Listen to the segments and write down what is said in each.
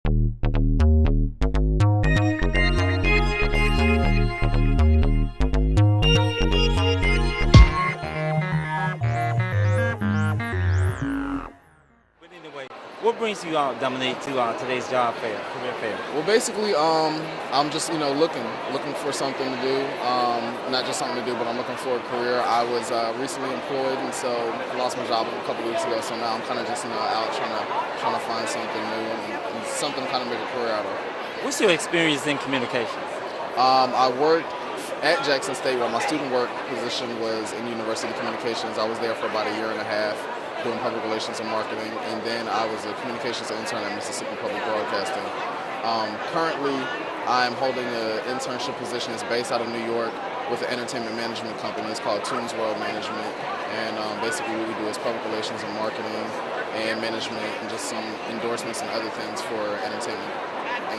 But anyway, what brings you out, Dominique, to today's job fair, career fair? Well, basically, I'm just looking for something to do. Not just something to do, but I'm looking for a career. I was recently employed, and so I lost my job a couple weeks ago. So now I'm kind of just out trying to find something new and something to kind of make a career out of. What's your experience in communications? I worked at Jackson State, where my student work position was in University Communications. I was there for about a year and a half doing public relations and marketing, and then I was a communications intern at Mississippi Public Broadcasting. Currently, I'm holding an internship position. It's based out of New York with an entertainment management company. It's called Tunes World Management, and basically what we do is public relations and marketing and management and just some endorsements and other things for entertainment.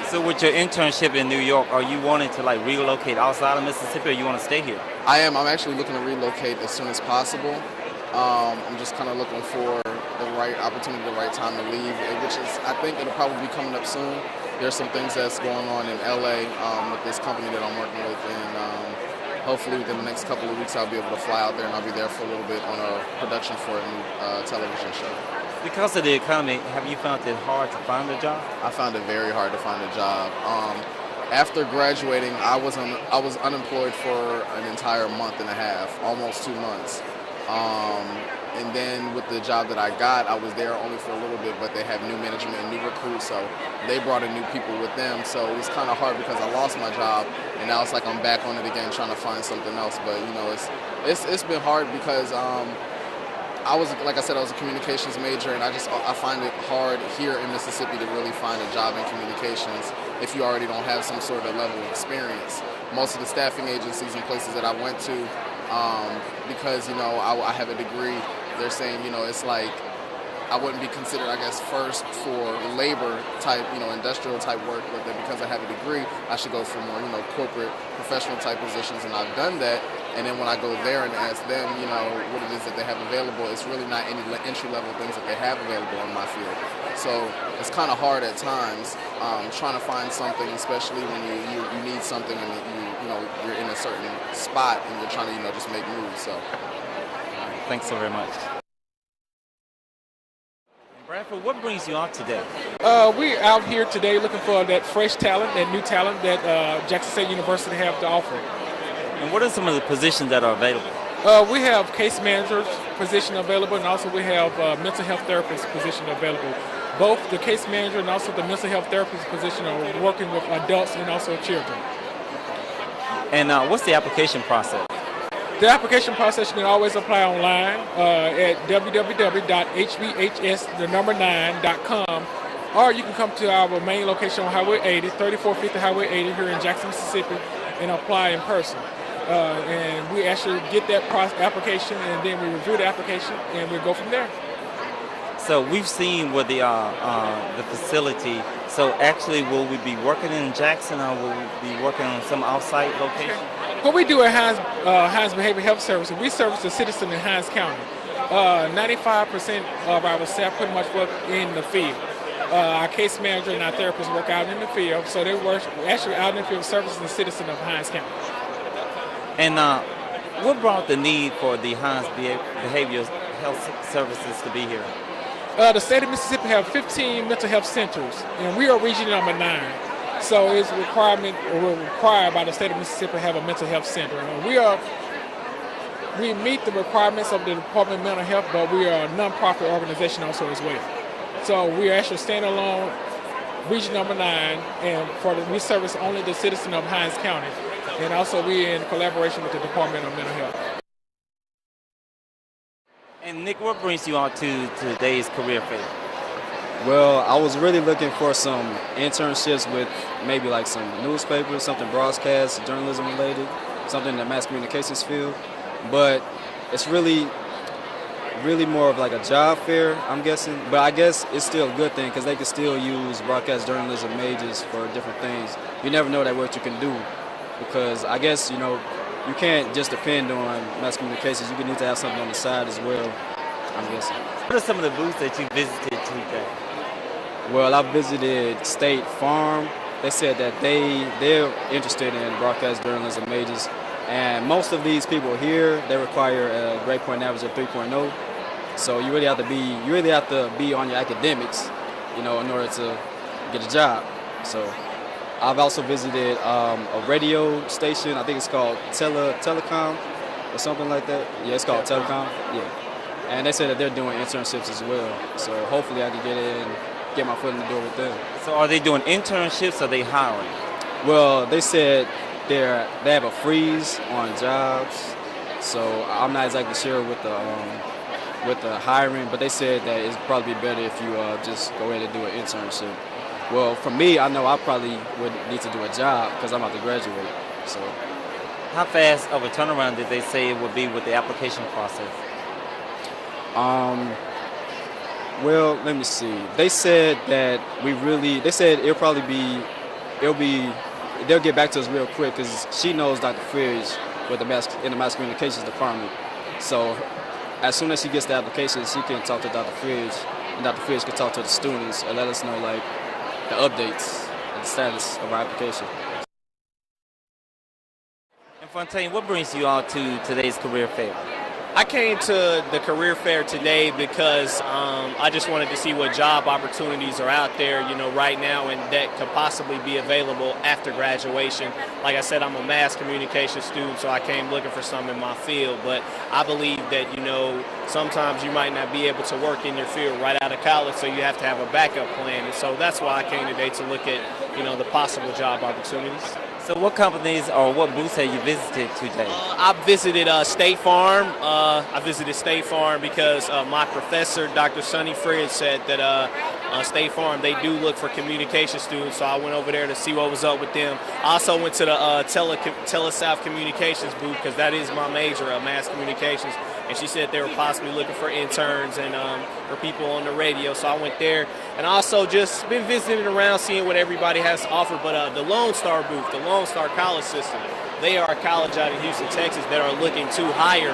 So with your internship in New York, are you wanting to relocate outside of Mississippi, or you want to stay here? I am. I'm actually looking to relocate as soon as possible. I'm just kind of looking for the right opportunity, the right time to leave, which is, I think it'll probably be coming up soon. There's some things that's going on in LA with this company that I'm working with, and hopefully within the next couple of weeks I'll be able to fly out there and I'll be there for a little bit on a production for a new television show. Because of the economy, have you found it hard to find a job? I found it very hard to find a job. After graduating, I was unemployed for an entire month and a half, almost 2 months. And then with the job that I got, I was there only for a little bit, but they have new management and new recruits, so they brought in new people with them. So it was kind of hard because I lost my job, and now it's like I'm back on it again, trying to find something else. But it's been hard because I was, like I said, I was a communications major, and I find it hard here in Mississippi to really find a job in communications if you already don't have some sort of level of experience. Most of the staffing agencies and places that I went to, because I have a degree, they're saying it's like I wouldn't be considered, I guess, first for labor type, industrial type work, but that because I have a degree, I should go for more, corporate, professional type positions, and I've done that. And then when I go there and ask them, what it is that they have available, it's really not any entry-level things that they have available in my field. So it's kind of hard at times trying to find something, especially when you need something and you're in a certain spot and you're trying to just make moves. So thanks so very much. Bradford, what brings you out today? We're out here today looking for that fresh talent, that new talent that Jackson State University have to offer. And what are some of the positions that are available? We have case manager's position available, and also we have mental health therapist position available. Both the case manager and also the mental health therapist position are working with adults and also children. And what's the application process? The application process you can always apply online at www.hbhs9.com, or you can come to our main location on Highway 80, 3450 Highway 80 here in Jackson, Mississippi, and apply in person. And we actually get that application, and then we review the application, and we go from there. So we've seen with the facility. So actually, will we be working in Jackson, or will we be working on some outside location? What we do at Hines Behavioral Health Services, we service the citizen in Hines County. 95% of our staff pretty much work in the field. Our case manager and our therapists work out in the field, so they work actually out in the field servicing the citizen of Hines County. And what brought the need for the Hines Behavioral Health Services to be here? The state of Mississippi have 15 mental health centers, and we are region number 9. So it's required by the state of Mississippi to have a mental health center. And we meet the requirements of the Department of Mental Health, but we are a non-profit organization also as well. So we are actually standalone region number 9, and we service only the citizen of Hines County. And also we're in collaboration with the Department of Mental Health. And Nick, what brings you out to today's career fair? Well, I was really looking for some internships with maybe like some newspapers, something broadcast, journalism related, something in the mass communications field. But it's really more of like a job fair, I'm guessing. But I guess it's still a good thing because they can still use broadcast journalism majors for different things. You never know that what you can do, because I guess, you you can't just depend on mass communications. You need to have something on the side as well, I'm guessing. What are some of the booths that you visited today? Well, I visited State Farm. They said that they're interested in broadcast journalism majors, and most of these people here they require a grade point average of 3.0. So you really have to be on your academics, in order to get a job. So I've also visited a radio station. I think it's called Telecom or something like that. Yeah, it's called Telecom. Yeah, and they said that they're doing internships as well. So hopefully I can get my foot in the door with them. So are they doing internships or are they hiring? Well, they said they have a freeze on jobs, so I'm not exactly sure with the hiring, but they said that it'd probably be better if you just go ahead and do an internship. Well, for me, I know I probably would need to do a job because I'm about to graduate. So, How fast of a turnaround did they say it would be with the application process? well, let me see. They said that they'll get back to us real quick because she knows Dr. Fridge with in the mass communications department. So as soon as she gets the application, she can talk to Dr. Fridge, and Dr. Fridge can talk to the students and let us know the updates and the status of our application. And Fontaine, what brings you out to today's career fair? I came to the career fair today because I just wanted to see what job opportunities are out there, right now and that could possibly be available after graduation. Like I said, I'm a mass communication student, so I came looking for some in my field. But I believe that, sometimes you might not be able to work in your field right out of college, so you have to have a backup plan. And so that's why I came today to look at, the possible job opportunities. So what companies or what booths have you visited today? I visited State Farm. I visited State Farm because my professor, Dr. Sonny Fridge, said that State Farm, they do look for communication students, so I went over there to see what was up with them. I also went to the TeleSouth Communications booth because that is my major, mass communications, and she said they were possibly looking for interns and for people on the radio, so I went there. And also just been visiting around, seeing what everybody has to offer. But the Lone Star booth, the Lone Star College System, they are a college out in Houston, Texas that are looking to hire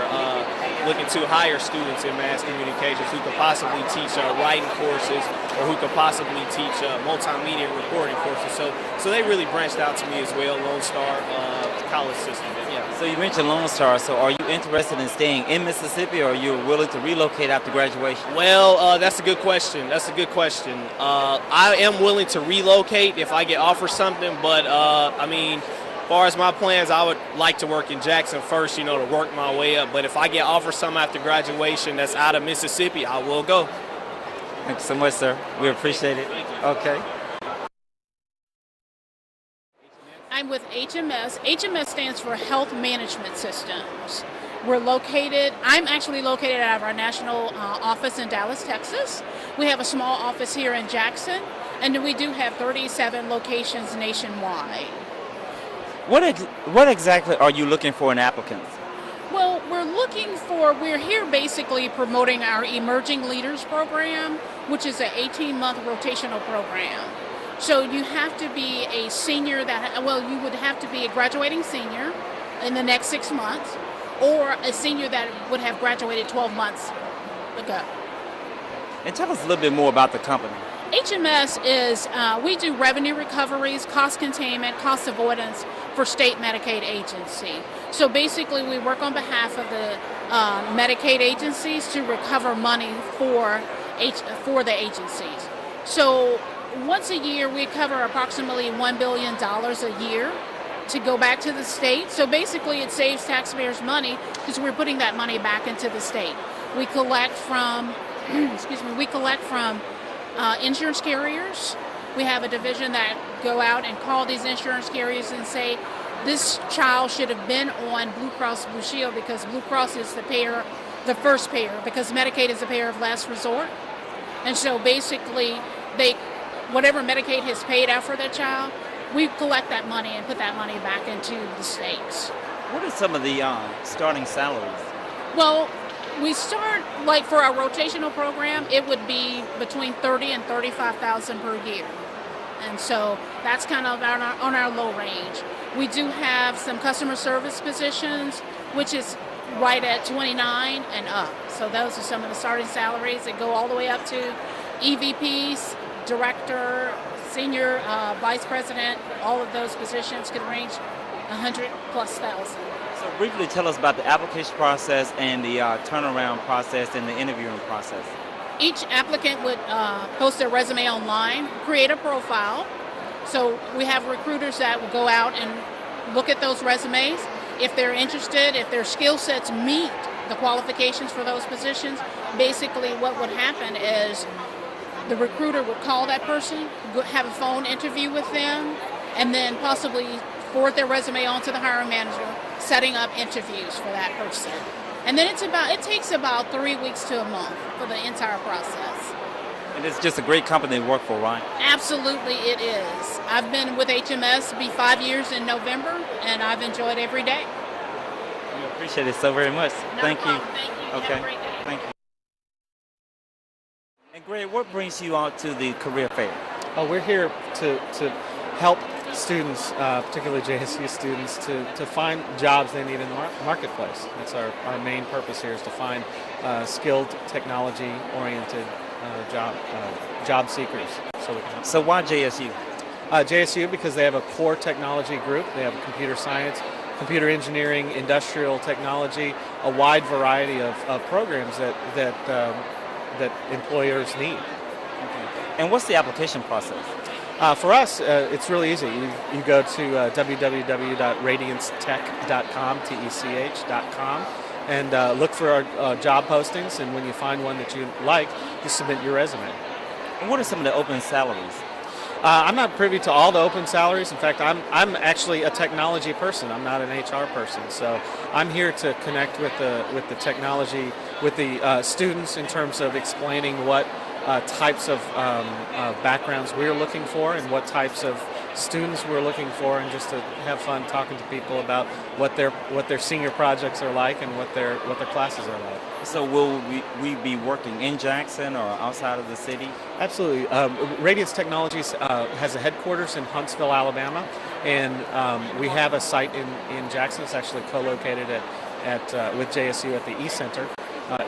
students in mass communications who could possibly teach writing courses or who could possibly teach multimedia and recording courses. So they really branched out to me as well, Lone Star College System. Yeah. So you mentioned Lone Star. So are you interested in staying in Mississippi, or are you willing to relocate after graduation? Well, that's a good question. I am willing to relocate if I get offered something, but as far as my plans, I would like to work in Jackson first, to work my way up. But if I get offered something after graduation that's out of Mississippi, I will go. Thank you so much, sir. We appreciate it. Okay. I'm with HMS. HMS stands for Health Management Systems. I'm actually located out of our national office in Dallas, Texas. We have a small office here in Jackson, and we do have 37 locations nationwide. What exactly are you looking for in applicants? Well, we're here basically promoting our Emerging Leaders Program, which is an 18-month rotational program. So you have to be a senior you would have to be a graduating senior in the next 6 months, or a senior that would have graduated 12 months ago. And tell us a little bit more about the company. HMS is, we do revenue recoveries, cost containment, cost avoidance for state Medicaid agency. So basically we work on behalf of the Medicaid agencies to recover money for the agencies. So once a year we cover approximately $1 billion a year to go back to the state. So basically it saves taxpayers money because we're putting that money back into the state. We collect from, insurance carriers. We have a division that go out and call these insurance carriers and say, this child should have been on Blue Cross Blue Shield because Blue Cross is the first payer, because Medicaid is the payer of last resort. And so basically, whatever Medicaid has paid out for that child, we collect that money and put that money back into the states. What are some of the starting salaries? Well, we start, for our rotational program, it would be between $30,000 and $35,000 per year. And so that's kind of on our low range. We do have some customer service positions, which is right at 29 and up. So those are some of the starting salaries that go all the way up to EVPs, director, senior vice president, all of those positions could range 100,000+. So briefly tell us about the application process and the turnaround process and the interviewing process. Each applicant would post their resume online, create a profile. So we have recruiters that will go out and look at those resumes. If they're interested, if their skill sets meet the qualifications for those positions, basically what would happen is the recruiter would call that person, have a phone interview with them, and then possibly forward their resume on to the hiring manager, setting up interviews for that person. And then it takes about 3 weeks to a month for the entire process. And it's just a great company to work for, right? Absolutely it is. I've been with HMS, be 5 years in November, and I've enjoyed every day. We appreciate it so very much. No Thank problem. you. Thank you. Okay. Have a great day. Thank you. And Greg, what brings you out to the career fair? We're here to help students, particularly JSU students, to find jobs they need in the marketplace. That's our main purpose here, is to find skilled, technology-oriented job seekers. So why JSU? JSU, because they have a core technology group. They have computer science, computer engineering, industrial technology, a wide variety of programs that employers need. And what's the application process? For us, it's really easy. You go to www.radiancetech.com, TECH.com, and look for our job postings. And when you find one that you like, you submit your resume. And what are some of the open salaries? I'm not privy to all the open salaries. In fact, I'm actually a technology person. I'm not an HR person. So I'm here to connect with the technology, with the students in terms of explaining what types of backgrounds we're looking for and what types of students we're looking for, and just to have fun talking to people about what their senior projects are like and what their classes are like. So will we be working in Jackson or outside of the city? Absolutely. Radiance Technologies has a headquarters in Huntsville, Alabama, and we have a site in Jackson. It's actually co-located with JSU at the E-Center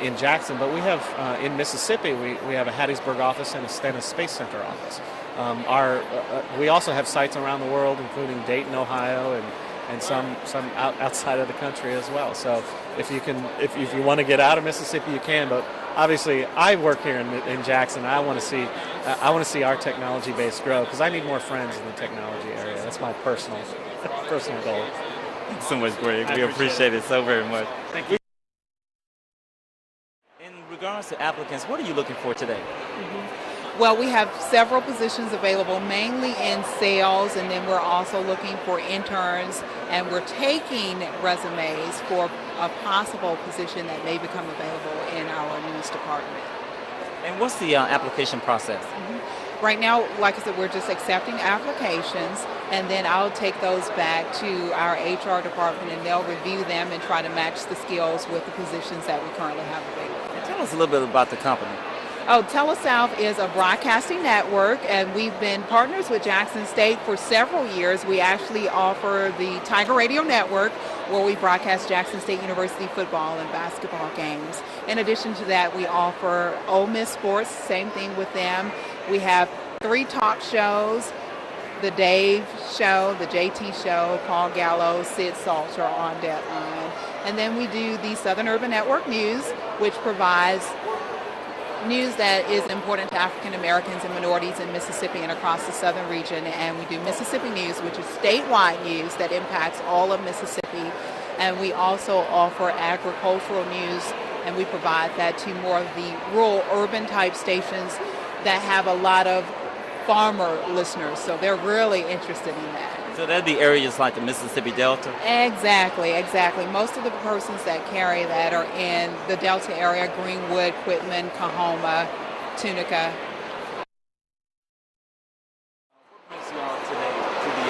in Jackson. But we have in Mississippi, we have a Hattiesburg office and a Stennis Space Center office. We also have sites around the world, including Dayton, Ohio, and some outside of the country as well. So if you want to get out of Mississippi, you can. But obviously, I work here in Jackson. I want to see our technology base grow, because I need more friends in the technology area. That's my personal goal. Thanks so much, Greg. We appreciate it so very much. Thank you. In regards to applicants, what are you looking for today? Well, we have several positions available, mainly in sales, and then we're also looking for interns, and we're taking resumes for a possible position that may become available in our news department. And what's the application process? Right now, like I said, we're just accepting applications, and then I'll take those back to our HR department, and they'll review them and try to match the skills with the positions that we currently have available. And tell us a little bit about the company. Oh, TeleSouth is a broadcasting network, and we've been partners with Jackson State for several years. We actually offer the Tiger Radio Network, where we broadcast Jackson State University football and basketball games. In addition to that, we offer Ole Miss Sports, same thing with them. We have 3 talk shows: the Dave Show, the JT Show, Paul Gallo, Sid Salter on Deadline. And then we do the Southern Urban Network News, which provides news that is important to African Americans and minorities in Mississippi and across the southern region. And we do Mississippi News, which is statewide news that impacts all of Mississippi. And we also offer agricultural news, and we provide that to more of the rural, urban type stations that have a lot of farmer listeners. So they're really interested in that. So that'd be areas like the Mississippi Delta? Exactly. Most of the persons that carry that are in the Delta area: Greenwood, Quitman, Coahoma, Tunica. What brings you all today to the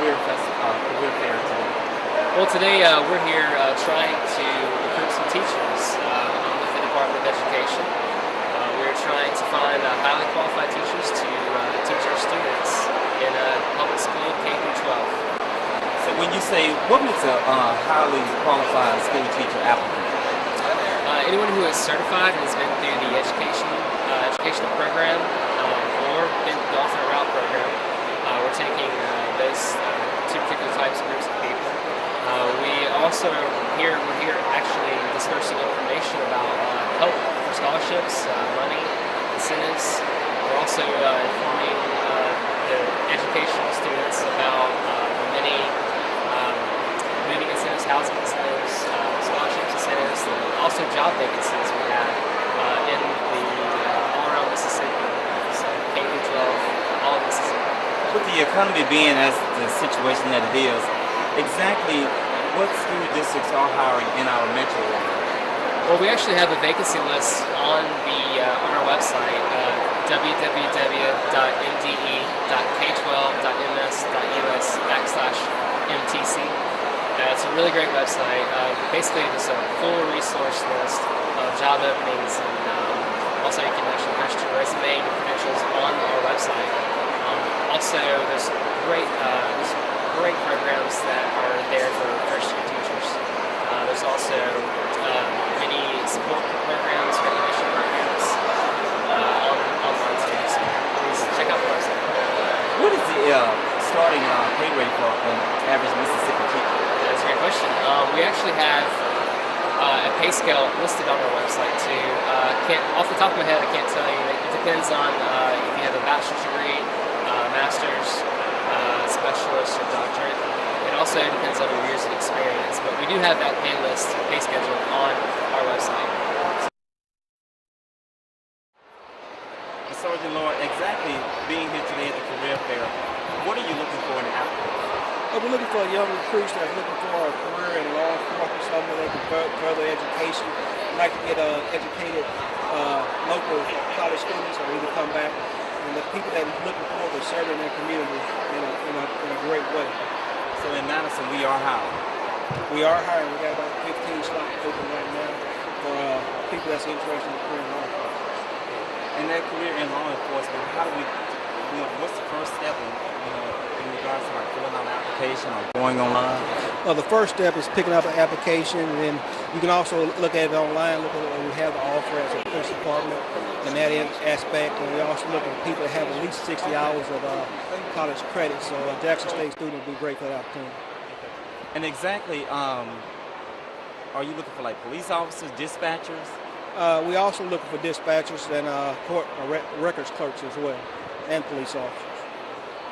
career fair today? Well, today we're here trying to recruit some teachers with the Department of Education. We're trying to find highly qualified teachers to teach our students in public school K through 12. So when you say, what makes a highly qualified school teacher applicant? Anyone who is certified and has been through the education educational program or in the alternate route program. We're taking those two particular types of groups of people. We're here actually dispersing information about help for scholarships, money, incentives. We're also informing the educational students about the many moving incentives, housing incentives, scholarships incentives, and also job vacancies we have in the all around Mississippi, so K through 12, all of Mississippi. With the economy being as the situation that it is, exactly what school districts are hiring in our metro area? Well, we actually have a vacancy list on our website, www.nde.k12.ms.us/MTC. It's a really great website. Basically, it's a full resource list of job openings, and also you can actually post your resume and your credentials on our website. Also, there's great programs that are there for first-year teachers. There's also many support programs, recognition programs online too. So please check out the website. What is the starting pay rate for an average Mississippi teacher? That's a great question. We actually have a pay scale listed on our website too. Off the top of my head, I can't tell you. It depends on if you have a bachelor's degree, master's, specialist, or doctorate. It also depends on your years of experience, but we do have that pay list, pay schedule on our website. Sergeant Lord, exactly being here today at the career fair, what are you looking for in an applicant? We're looking for young recruits that's looking for a career in law enforcement, something they can further education. We'd like to get educated local college students or either come back. And the people that are looking forward to serving their community in a great way. So in Madison, we are hiring. We are hiring. We got about 15 slots open right now for people that's interested in career in law enforcement. And that career in law enforcement, how do we, what's the first step in regards to like filling out an application or going online? Well, the first step is picking up an application, and then you can also look at it online. Look at what we have to offer as a police department in that aspect. And we also look at people that have at least 60 hours of college credit. So a Jackson State student would be great for that opportunity. And exactly, are you looking for like police officers, dispatchers? We also looking for dispatchers and court records clerks as well, and police officers.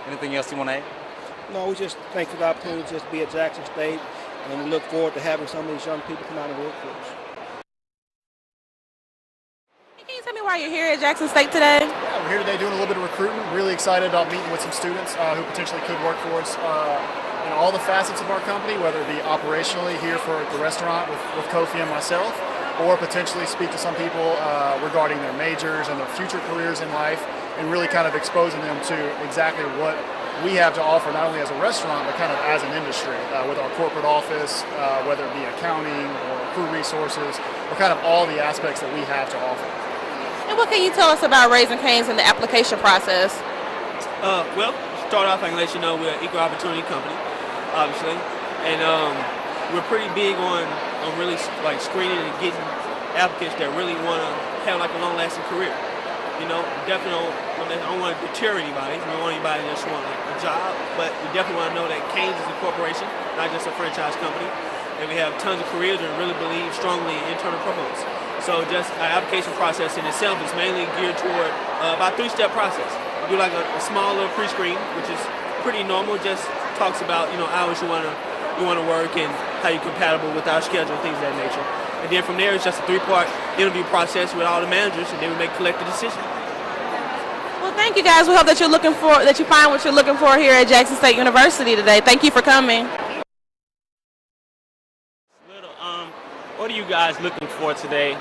Anything else you want to add? No, we just thank for the opportunity to just be at Jackson State, and we look forward to having some of these young people come out and work for us. Can you tell me why you're here at Jackson State today? Yeah, we're here today doing a little bit of recruiting. Really excited about meeting with some students who potentially could work for us in all the facets of our company, whether it be operationally here for the restaurant with Kofi and myself, or potentially speak to some people regarding their majors and their future careers in life, and really kind of exposing them to exactly what we have to offer, not only as a restaurant, but kind of as an industry with our corporate office, whether it be accounting or crew resources, or kind of all the aspects that we have to offer. And what can you tell us about Raising Cane's and the application process? Well, start off, I can let you know we're an equal opportunity company, obviously, and we're pretty big on really like screening and getting applicants that really want to have like a long-lasting career. You know, definitely don't want to deter anybody. We don't want anybody that just want like a job, but we definitely want to know that Cane's is a corporation, not just a franchise company, and we have tons of careers and really believe strongly in internal promotes. So just our application process in itself is mainly geared toward about a 3-step process. We do like a small little pre-screen, which is pretty normal. Just talks about hours you want to work and how you're compatible with our schedule, things of that nature. And then from there, it's just a 3-part interview process with all the managers, and then we make collective decisions. Well, thank you guys. We hope that you find what you're looking for here at Jackson State University today. Thank you for coming. What are you guys looking for today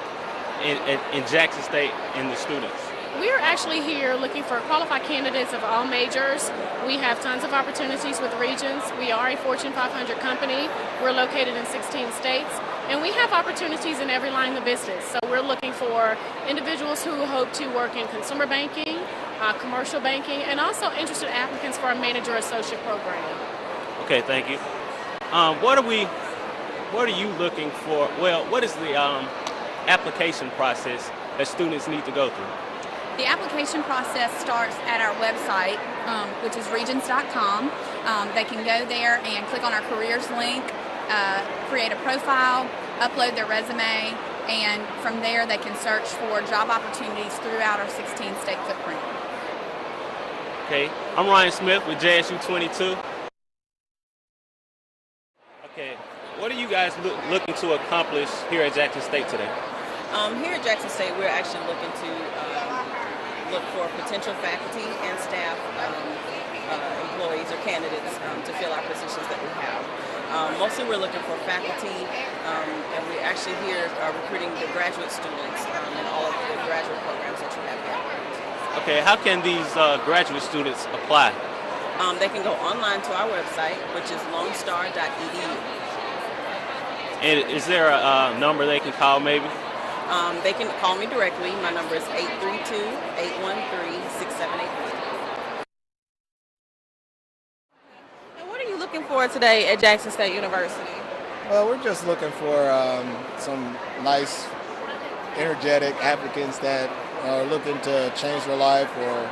in Jackson State in the students? We're actually here looking for qualified candidates of all majors. We have tons of opportunities with regions. We are a Fortune 500 company. We're located in 16 states, and we have opportunities in every line of business. So we're looking for individuals who hope to work in consumer banking, commercial banking, and also interested applicants for our manager associate program. Okay, thank you. What are you looking for? Well, what is the application process that students need to go through? The application process starts at our website, which is regions.com. They can go there and click on our careers link, create a profile, upload their resume, and from there they can search for job opportunities throughout our 16-state footprint. Okay, I'm Ryan Smith with JSU 22. Okay, what are you guys looking to accomplish here at Jackson State today? Here at Jackson State, we're actually looking to look for potential faculty and staff employees or candidates to fill our positions that we have. Mostly we're looking for faculty, and we actually here are recruiting the graduate students in all of the graduate programs that you have here. Okay, how can these graduate students apply? They can go online to our website, which is lonestar.edu. And is there a number they can call maybe? They can call me directly. My number is 832-813-6783. And what are you looking for today at Jackson State University? Well, we're just looking for some nice, energetic applicants that are looking to change their life or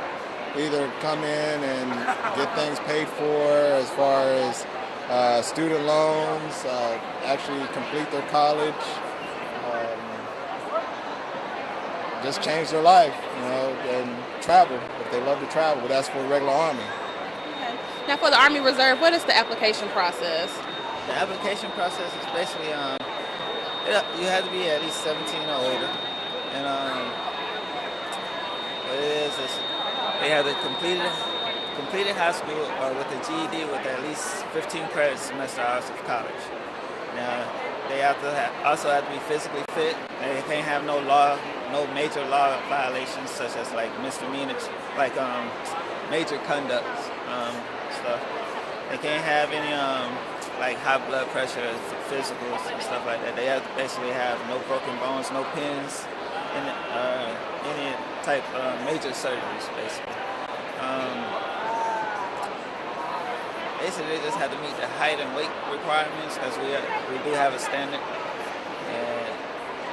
either come in and get things paid for as far as student loans, actually complete their college, just change their life, and travel if they love to travel. But that's for the regular Army. Okay. Now, for the Army Reserve, what is the application process? The application process is basically you have to be at least 17 or older, and what it is they have to completed high school with a GED with at least 15 credit semester hours of college. Now they have to also have to be physically fit. They can't have no major law violations such as like misdemeanors, like major conduct stuff. They can't have any like high blood pressure, physicals and stuff like that. They have to basically have no broken bones, no pins, and any type of major surgeries basically. Basically, they just have to meet the height and weight requirements because we do have a standard, and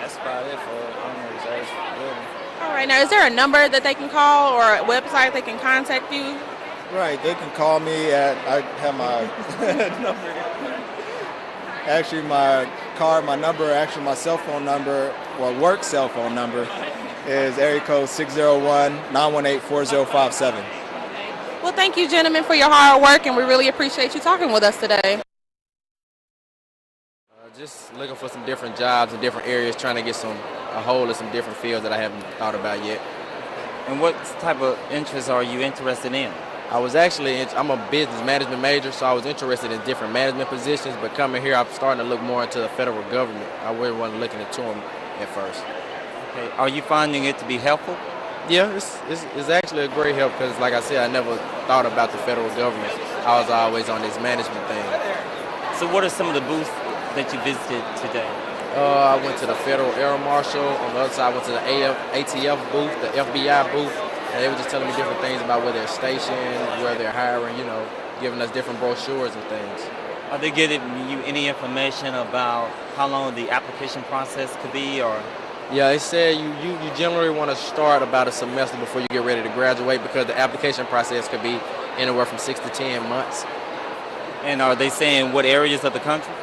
that's about it for Army Reserves. Really. All right. Now, is there a number that they can call or a website they can contact you? Right, they can call me at, I have my number. Actually, my cell phone number, well, work cell phone number is area code 601-918-4057. Well, thank you, gentlemen, for your hard work, and we really appreciate you talking with us today. Just looking for some different jobs in different areas, trying to get a hold of some different fields that I haven't thought about yet. And what type of interests are you interested in? I'm a business management major, so I was interested in different management positions, but coming here, I'm starting to look more into the federal government. I really wasn't looking into them at first. Okay. Are you finding it to be helpful? Yeah, it's actually a great help because, like I said, I never thought about the federal government. I was always on this management thing. So what are some of the booths that you visited today? I went to the Federal Air Marshal. On the other side, I went to the ATF booth, the FBI booth. And they were just telling me different things about where they're stationed, where they're hiring, giving us different brochures and things. Are they giving you any information about how long the application process could be, or? Yeah, they said you generally want to start about a semester before you get ready to graduate because the application process could be anywhere from 6 to 10 months. And are they saying what areas of the country?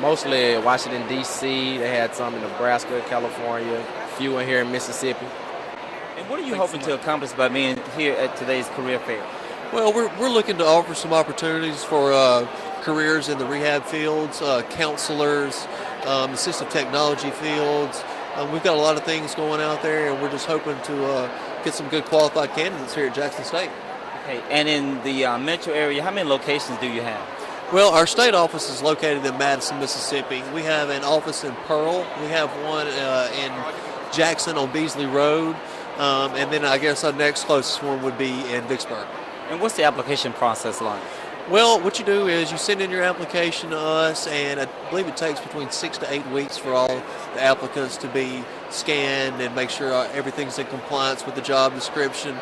Mostly Washington, D.C. They had some in Nebraska, California, a few in here in Mississippi. And what are you hoping to accomplish by being here at today's career fair? Well, we're looking to offer some opportunities for careers in the rehab fields, counselors, assistive technology fields. We've got a lot of things going out there, and we're just hoping to get some good qualified candidates here at Jackson State. Okay, and in the metro area, how many locations do you have? Well, our state office is located in Madison, Mississippi. We have an office in Pearl. We have one in Jackson on Beasley Road. And then I guess our next closest one would be in Vicksburg. And what's the application process like? Well, what you do is you send in your application to us, and I believe it takes between 6 to 8 weeks for all the applicants to be scanned and make sure everything's in compliance with the job description.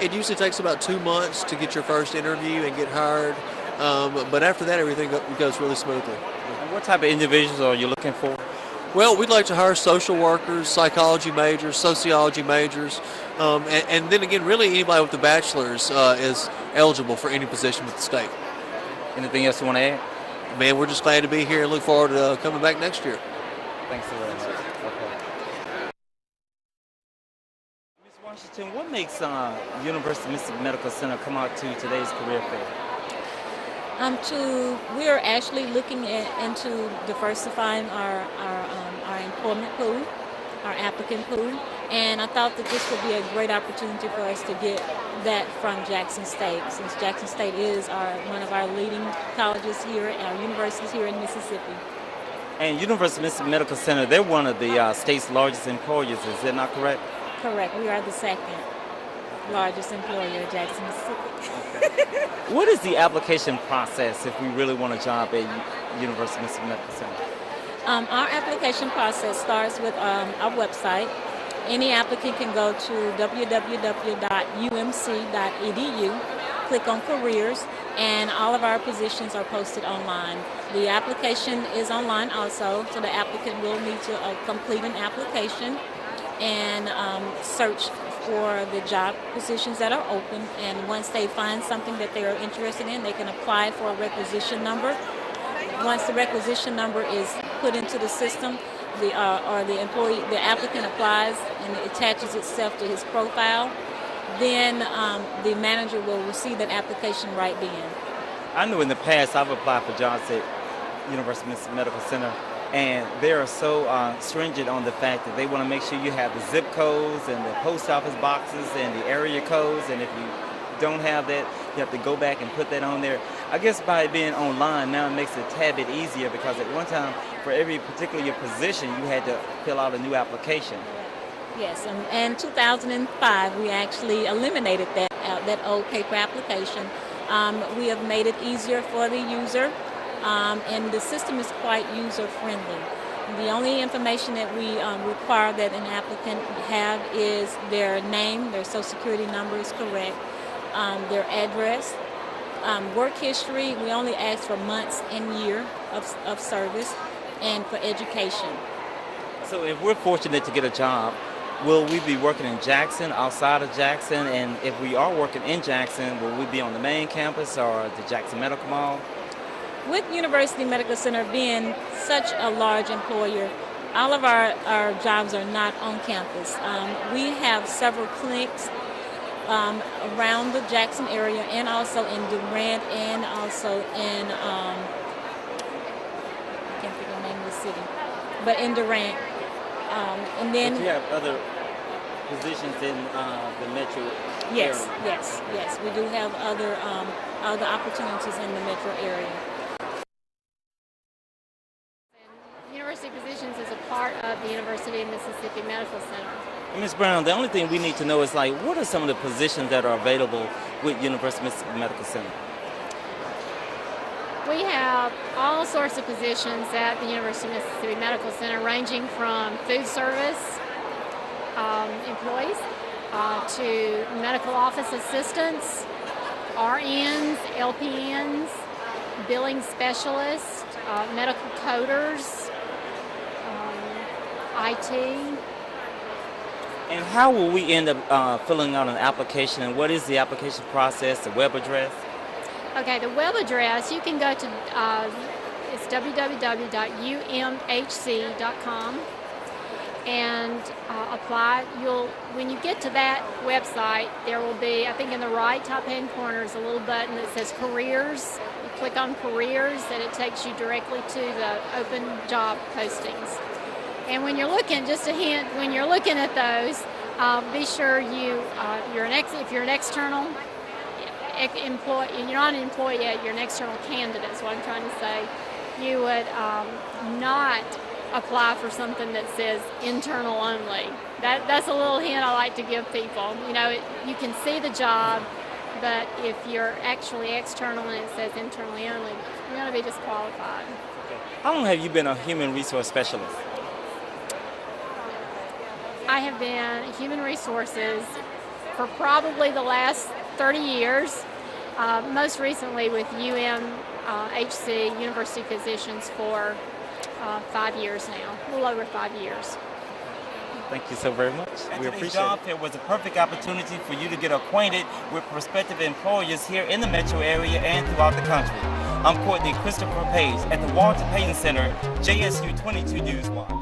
It usually takes about 2 months to get your first interview and get hired, but after that, everything goes really smoothly. And what type of individuals are you looking for? Well, we'd like to hire social workers, psychology majors, sociology majors, and then again, really anybody with a bachelor's is eligible for any position with the state. Anything else you want to add? Man, we're just glad to be here and look forward to coming back next year. Thanks so very much. Okay. Ms. Washington, what makes University of Mississippi Medical Center come out to today's career fair? We are actually looking into diversifying our employment pool, our applicant pool, and I thought that this would be a great opportunity for us to get that from Jackson State, since Jackson State is one of our leading colleges here, our universities here in Mississippi. And University of Mississippi Medical Center, they're one of the state's largest employers, is that not correct? Correct. We are the second largest employer in Jackson, Mississippi. What is the application process if we really want a job at University of Mississippi Medical Center? Our application process starts with our website. Any applicant can go to www.umc.edu, click on careers, and all of our positions are posted online. The application is online also, so the applicant will need to complete an application and search for the job positions that are open, and once they find something that they are interested in, they can apply for a requisition number. Once the requisition number is put into the system, the applicant applies and it attaches itself to his profile, then the manager will receive that application right then. I know in the past I've applied for jobs at University of Mississippi Medical Center, and they are so stringent on the fact that they want to make sure you have the zip codes and the post office boxes and the area codes, and if you don't have that, you have to go back and put that on there. I guess by being online now it makes it a tad bit easier, because at one time for every particular your position you had to fill out a new application. Yes, and in 2005 we actually eliminated that old paper application. We have made it easier for the user. And the system is quite user-friendly. The only information that we require that an applicant have is their name, their social security number is correct, their address, work history. We only ask for months and year of service, and for education. So if we're fortunate to get a job, will we be working in Jackson, outside of Jackson? And if we are working in Jackson, will we be on the main campus or the Jackson Medical Mall? With University Medical Center being such a large employer, all of our jobs are not on campus. We have several clinics around the Jackson area, and also in Durant, and also in, I can't think of the name of the city, but in Durant. And then but you have other positions in the metro yes, area. Yes. We do have other opportunities in the metro area. University Positions is a part of the University of Mississippi Medical Center. Ms. Brown, the only thing we need to know is, like, what are some of the positions that are available with University of Mississippi Medical Center? We have all sorts of positions at the University of Mississippi Medical Center, ranging from food service employees to medical office assistants, RNs, LPNs, billing specialists, medical coders, IT. And how will we end up filling out an application, and what is the application process, the web address? Okay, the web address, you can go to, it's www.umhc.com and apply. When you get to that website, there will be, I think in the right top hand corner is a little button that says careers. You click on careers and it takes you directly to the open job postings. And when you're looking, just a hint, when you're looking at those, be sure if you're an external employee, you're not an employee yet, you're an external candidate, is what I'm trying to say. You would not apply for something that says internal only. That's a little hint I like to give people. You know, you can see the job, but if you're actually external and it says internally only, you're going to be disqualified. How long have you been a human resource specialist? I have been human resources for probably the last 30 years, most recently with UMHC, University Physicians, for 5 years now, a little over 5 years. Thank you so very much. We Today's appreciate job it. fair was a perfect opportunity for you to get acquainted with prospective employers here in the metro area and throughout the country. I'm Courtney Christopher Page at the Walter Payton Center, JSU 22 News Watch.